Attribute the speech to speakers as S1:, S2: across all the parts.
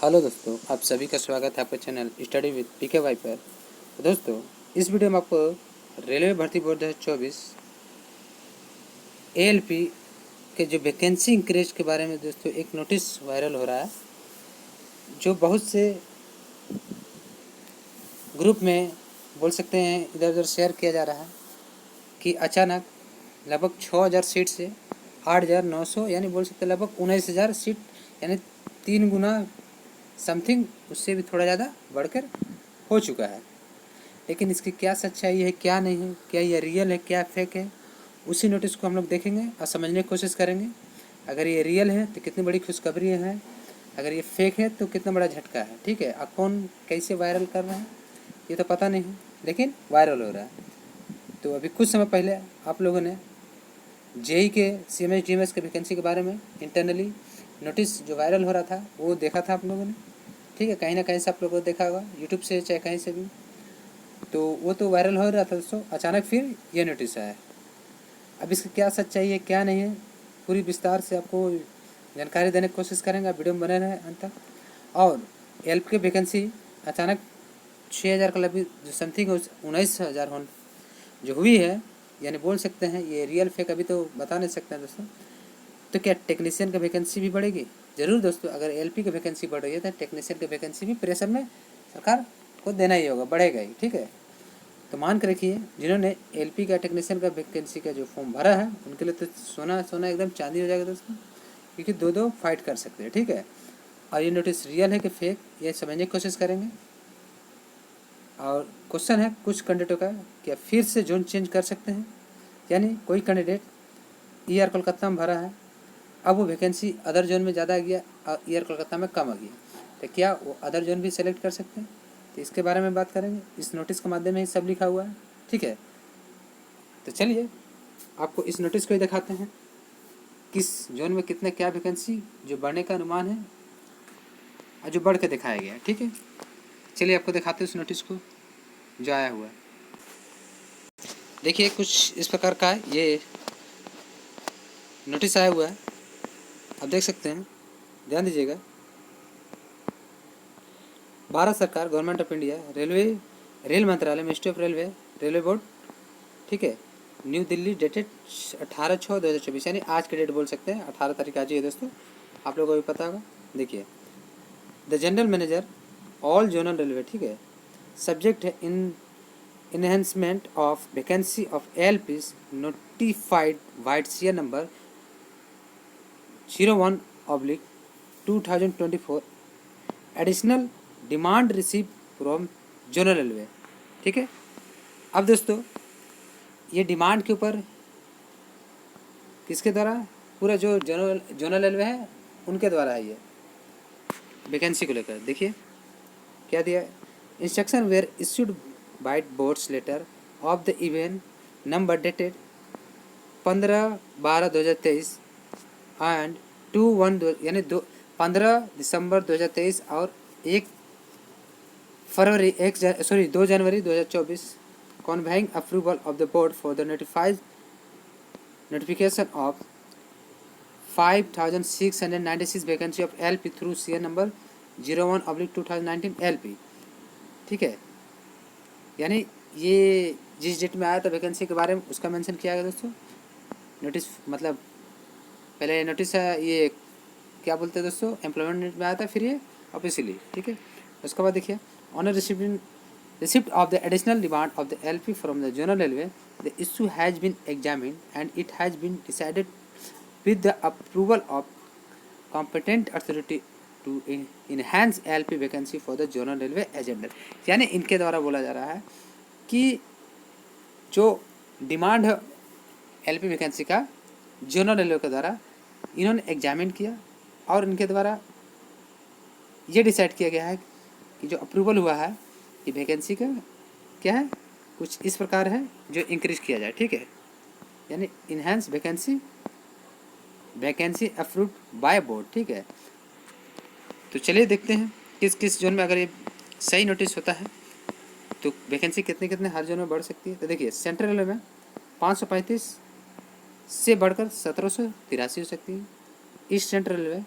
S1: Hello दोस्तों, आप सभी का स्वागत है आपके channel study with PK Y पर। तो दोस्तों, इस वीडियो में आपको रेलवे भर्ती बोर्ड 2024 एएलपी के जो वैकेंसी इंक्रीज के बारे में दोस्तों एक नोटिस वायरल हो रहा है, जो बहुत से ग्रुप में बोल सकते हैं इधर उधर शेयर किया जा रहा है कि अचानक लगभग 6,000 सीट से 8,900 यानी बोल सकते हैं लगभग 19,000 सीट यानी 3 गुना समथिंग, उससे भी थोड़ा ज़्यादा बढ़कर हो चुका है। लेकिन इसकी क्या सच्चाई है, क्या नहीं है, क्या ये रियल है, क्या फेक है, उसी नोटिस को हम लोग देखेंगे और समझने की कोशिश करेंगे। अगर ये रियल है तो कितनी बड़ी खुशखबरी है, अगर ये फेक है तो कितना बड़ा झटका है। ठीक है, अब कौन कैसे वायरल कर रहा है ये तो पता नहीं है, लेकिन वायरल हो रहा है। तो अभी कुछ समय पहले आप लोगों ने जेई के CMS DMS के वैकेंसी के बारे में इंटरनली नोटिस जो वायरल हो रहा था वो देखा था आप लोगों ने। ठीक है, कहीं ना कहीं से आप लोगों ने देखा होगा, यूट्यूब से चाहे कहीं से भी। तो वो तो वायरल हो रहा था दोस्तों, अचानक फिर ये नोटिस आया। अब इसकी क्या सच्चाई है, क्या नहीं है, पूरी विस्तार से आपको जानकारी देने की कोशिश करेंगे। आप वीडियो में बने रहें अंत तक। और एल्प की वैकेंसी अचानक 6,000 का लगी जो समथिंग 19,000 हो जो हुई है, यानी बोल सकते हैं ये रियल फेक अभी तो बता नहीं सकते हैं दोस्तों। तो क्या टेक्नीशियन की वैकेंसी भी बढ़ेगी? ज़रूर दोस्तों, अगर एलपी की वैकेंसी बढ़ रही है तो टेक्नीशियन की वैकेंसी भी प्रेशर में सरकार को देना ही होगा, बढ़ेगा ही। ठीक है, तो मान कर रखिए जिन्होंने एलपी का टेक्नीशियन का वैकेंसी का जो फॉर्म भरा है उनके लिए तो सोना सोना एकदम चांदी हो जाएगा दोस्तों, क्योंकि दो दो फाइट कर सकते हैं। ठीक है, और ये नोटिस रियल है कि फेक, ये समझने की कोशिश करेंगे। और क्वेश्चन है कुछ कैंडिडेटों का, क्या फिर से जोन चेंज कर सकते हैं? यानी कोई कैंडिडेट ईआर कोलकाता में भरा है, अब वो वैकेंसी अदर जोन में ज़्यादा आ गया और ईआर कोलकाता में कम आ गया, तो क्या वो अदर जोन भी सेलेक्ट कर सकते हैं? तो इसके बारे में बात करेंगे, इस नोटिस के माध्यम में ही सब लिखा हुआ है। ठीक है, तो चलिए आपको इस नोटिस को ही दिखाते हैं, किस जोन में कितने क्या वैकेंसी जो बढ़ने का अनुमान है और जो बढ़ के दिखाया गया है। ठीक है, चलिए आपको दिखाते हैं उस नोटिस को जो आया हुआ है। देखिए कुछ इस प्रकार का है, ये नोटिस आया हुआ है, आप देख सकते हैं, ध्यान दीजिएगा। भारत सरकार, गवर्नमेंट ऑफ इंडिया, रेल मंत्रालय, ministry of railway, railway board, ठीक है, न्यू दिल्ली, डेटेड 18/6/2024, यानी आज के डेट बोल सकते हैं, 18 तारीख आज ही है दोस्तों, आप लोगों को भी पता होगा। देखिए, the general manager all zonal railway, ठीक है, सब्जेक्ट है in enhancement of vacancy of ALPs notified vide सीयर number 01/2024 additional demand receive from zonal railway. ठीक है, अब दोस्तों ये डिमांड के ऊपर किसके द्वारा, पूरा जो जोनल रेलवे है उनके द्वारा है ये वैकेंसी को लेकर। देखिए क्या दिया, instruction were issued by boards letter of the event number dated 15/12/2023 and 2/1 यानी 15 दिसंबर 2023 और 2 जनवरी 2024 conveying approval of the board for the notification of 5,696 vacancy of LP through CR number 01/2019 LP। ठीक है, यानी ये जिस डेट में आया था वैकेंसी के बारे में उसका मेंशन किया गया दोस्तों। नोटिस मतलब पहले नोटिस ये क्या बोलते हैं दोस्तों, एम्प्लॉयमेंट में आया था, फिर ये ऑफिशियली। ठीक है, उसके बाद देखिए, honour receipt of the additional demand of the LP from the General Railway, the issue has been examined and it has been decided with the approval of competent authority to enhance LP vacancy for the General Railway agenda। यानी इनके द्वारा बोला जा रहा है कि जो demand है LP वैकेंसी का जनरल रेलवे के द्वारा इन्होंने एग्जामिन किया और इनके द्वारा ये डिसाइड किया गया है कि जो अप्रूवल हुआ है कि वैकेंसी का क्या है, कुछ इस प्रकार है जो इंक्रीज किया जाए। ठीक है, यानी enhance vacancy approved by board. ठीक है, तो चलिए देखते हैं किस किस जोन में अगर ये सही नोटिस होता है तो वैकेंसी कितने कितने हर जोन में बढ़ सकती है। तो देखिए, सेंट्रल रेलवे में 535 से बढ़कर 1783 हो सकती है। ईस्ट सेंट्रल रेलवे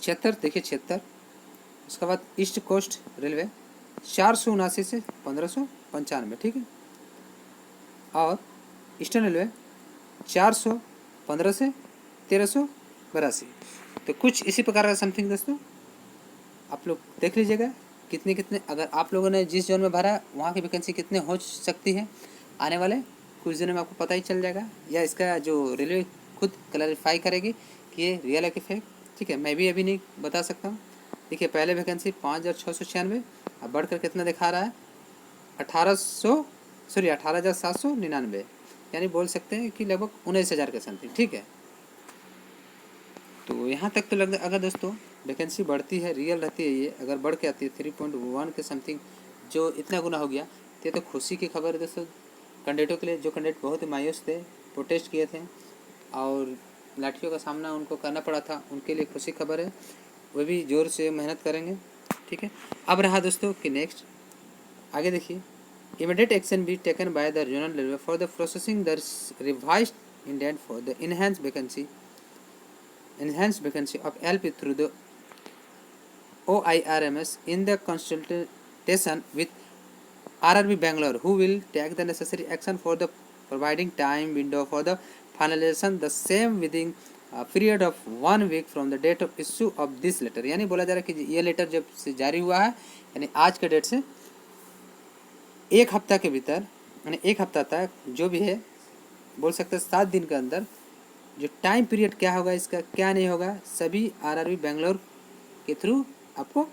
S1: 76, देखिए 76। उसके बाद ईस्ट कोस्ट रेलवे 479 से 1595, ठीक है। और ईस्टर्न रेलवे 415 से 1382। तो कुछ इसी प्रकार का समथिंग दोस्तों आप लोग देख लीजिएगा कितने कितने, अगर आप लोगों ने जिस जोन में भरा वहाँ की वैकेंसी कितने हो सकती है आने वाले कुछ दिनों में, आपको पता ही चल जाएगा, या इसका जो रेलवे खुद क्लैरिफाई करेगी कि ये रियल है कि फेक, ठीक है। मैं भी अभी नहीं बता सकता हूँ। देखिए पहले वैकेंसी 5696, अब बढ़कर कितना दिखा रहा है 18,799, यानी बोल सकते हैं कि लगभग 19,000 के समथिंग, ठीक है। तो यहाँ तक तो लग, अगर दोस्तों वैकेंसी बढ़ती है, रियल रहती है, ये अगर बढ़ के आती है 3.1 के समथिंग, जो इतना गुना हो गया, तो ये तो खुशी की खबर है दोस्तों कैंडिडेटों के लिए। जो कैंडिडेट बहुत ही मायूस थे, प्रोटेस्ट किए थे और लाठियों का सामना उनको करना पड़ा था, उनके लिए खुशी खबर है, वे भी ज़ोर से मेहनत करेंगे, ठीक है। अब रहा दोस्तों कि नेक्स्ट आगे देखिए, immediate action be taken by the regional railway for the processing the revised indent for the enhanced vacancy of LP through the OIRMS in the consultation with RRB Bangalore, who will take the necessary action for the providing time window for the finalization the same within a period of 1 week from the date of issue of this letter। यानी बोला जा रहा है कि ये letter जब से जारी हुआ है, यानी आज के डेट से एक हफ्ता के भीतर, यानी एक हफ्ता तक जो भी है, बोल सकते हैं 7 दिन के अंदर, जो टाइम पीरियड क्या होगा इसका, क्या नहीं होगा, सभी आरआरबी बेंगलोर के थ्रू आपको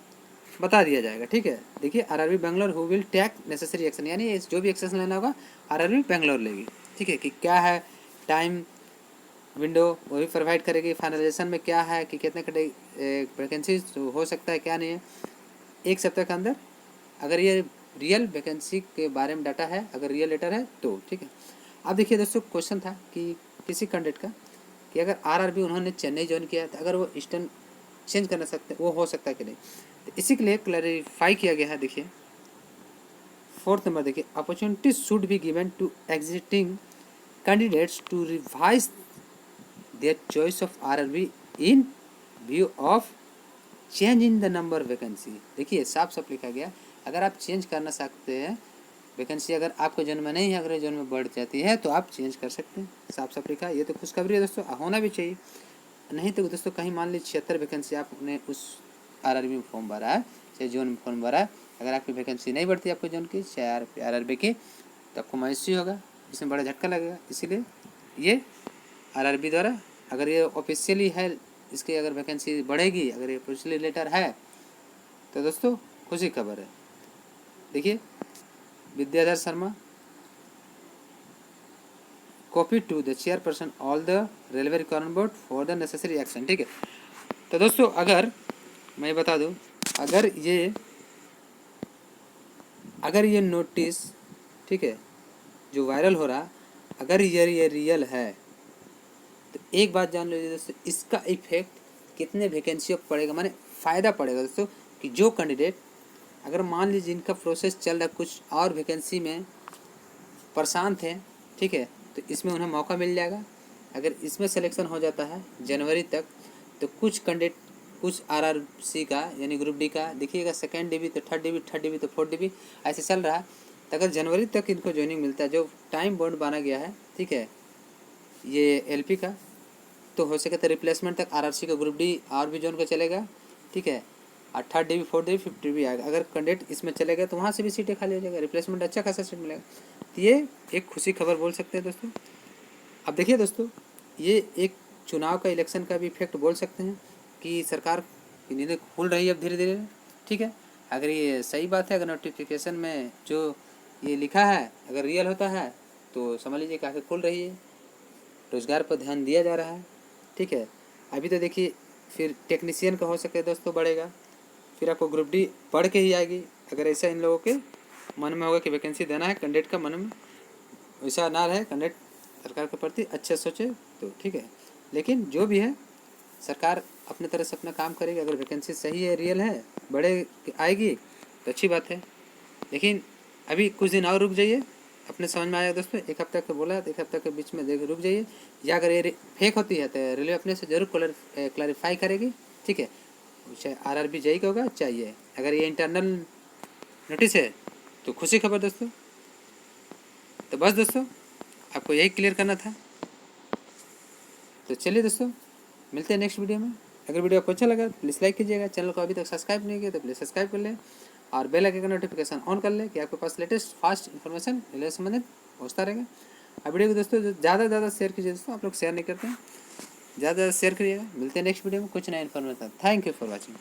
S1: बता दिया जाएगा, ठीक है। देखिए RRB Bangalore who will take necessary action, यानी जो भी एक्शन लेना होगा आरआरबी बेंगलोर लेगी, ठीक है। कि क्या है टाइम विंडो वो भी प्रोवाइड करेगी, फाइनलाइजेशन में क्या है कि कितने वैकेंसी हो सकता है, क्या नहीं है, एक सप्ताह के अंदर अगर ये रियल वैकेंसी के बारे में डाटा है, अगर रियल लेटर है तो, ठीक है। अब देखिए दोस्तों क्वेश्चन था कि किसी कैंडिडेट का कि अगर आरआरबी उन्होंने चेन्नई ज्वाइन किया तो अगर वो ईस्टर्न चेंज करना सकते, वो हो सकता है कि नहीं, तो इसी के लिए क्लैरिफाई किया गया है। देखिए 4th नंबर देखिए, opportunity should be given to existing candidates to revise their choice of RRB in view of change in the number vacancy. देखिए साफ साफ लिखा गया, अगर आप चेंज करना सकते हैं वैकेंसी, अगर आपके जोन में नहीं है, अगर जोन में बढ़ जाती है तो आप चेंज कर सकते हैं, साफ साफ लिखा है। ये तो खुशखबरी है दोस्तों, होना भी चाहिए। नहीं तो दोस्तों कहीं मान लीजिए 76 वैकेंसी आपने उस आरआरबी में फॉर्म भरा है, चाहे जोन में फॉर्म भरा है, अगर आपकी वैकेंसी नहीं बढ़ती आपके जोन की, चाहे आरआरबी की, तो आपको मायूसी होगा, इसमें बड़ा झटका लगेगा। इसीलिए ये आरआरबी द्वारा अगर ये ऑफिशियली है, इसकी अगर वैकेंसी बढ़ेगी, अगर ये ऑफिशियली लेटर है, तो दोस्तों खुशी खबर है। देखिए Vidyadhar Sharma copy to the chairperson all the railway requirement board for the necessary action, ठीक है। तो दोस्तों अगर मैं बता दूं, अगर ये नोटिस, ठीक है, जो वायरल हो रहा, अगर ये रियल है, तो एक बात जान लीजिए दोस्तों, इसका इफेक्ट कितने वैकेंसी पर पड़ेगा, माने फ़ायदा पड़ेगा दोस्तों, कि जो कैंडिडेट अगर मान लीजिए इनका प्रोसेस चल रहा है, कुछ और वैकेंसी में परेशान थे, ठीक है, तो इसमें उन्हें मौका मिल जाएगा। अगर इसमें सिलेक्शन हो जाता है जनवरी तक, तो कुछ कैंडिडेट, कुछ आरआरसी का यानी ग्रुप डी का देखिएगा, सेकेंड डीबी तो थर्ड डीबी तो फोर्थ डीबी ऐसे चल रहा है, तो अगर जनवरी तक इनको ज्वाइनिंग मिलता है, जो टाइम बॉन्ड बना गया है, ठीक है, ये एलपी का, तो हो सके तो रिप्लेसमेंट तक आरआरसी का ग्रुप डी और भी जोन का चलेगा, ठीक है, और third dB fourth dB fifth dB आएगा। अगर कैंडिडेट इसमें चलेगा तो वहाँ से भी सीटें खाली हो जाएगा, रिप्लेसमेंट अच्छा खासा सीट मिलेगा। तो ये एक खुशी खबर बोल सकते हैं दोस्तों। अब देखिए दोस्तों, ये एक चुनाव का, इलेक्शन का भी इफेक्ट बोल सकते हैं कि सरकार की नींदें खुल रही है अब धीरे धीरे, ठीक है। अगर ये सही बात है, अगर नोटिफिकेशन में जो ये लिखा है अगर रियल होता है, तो समझ लीजिए काफ़ी खुल रही है, रोज़गार पर ध्यान दिया जा रहा है, ठीक है। अभी तो देखिए फिर टेक्नीशियन का हो सके दोस्तों बढ़ेगा, फिर आपको ग्रुप डी पढ़ के ही आएगी। अगर ऐसा इन लोगों के मन में होगा कि वैकेंसी देना है, कैंडिडेट का मन में वैसा ना रहे, कैंडिडेट सरकार के प्रति अच्छे सोचे, तो ठीक है। लेकिन जो भी है सरकार अपने तरह से अपना काम करेगी, अगर वैकेंसी सही है, रियल है, बढ़े आएगी तो अच्छी बात है। लेकिन अभी कुछ दिन और रुक जाइए, अपने समझ में आएगा दोस्तों। एक हफ्ता का बोला, एक हफ्ता के बीच में देख रुक जाइए, या अगर ये फेक होती है तो रेलवे अपने से जरूर क्लैरिफाई करेगी, ठीक है। चाहे RRB JEE का होगा चाहे ये। अगर ये इंटरनल नोटिस है तो खुशी खबर दोस्तों। तो बस दोस्तों आपको यही क्लियर करना था। तो चलिए दोस्तों मिलते हैं नेक्स्ट वीडियो में। अगर वीडियो आपको अच्छा लगा तो प्लीज़ लाइक कीजिएगा। चैनल को अभी तक सब्सक्राइब नहीं किया तो प्लीज़ सब्सक्राइब कर लें और बेल आइकन का नोटिफिकेशन ऑन कर लें कि आपके पास लेटेस्ट फास्ट इन्फॉर्मेशन रेलवे से संबंधित पहुँचता रहेगा। और वीडियो को दोस्तों ज़्यादा से ज़्यादा शेयर कीजिए दोस्तों। आप लोग शेयर नहीं करते हैं, ज़्यादा से ज़्यादा शेयर करिएगा। मिलते हैं नेक्स्ट वीडियो में कुछ नया information. Thank you for watching.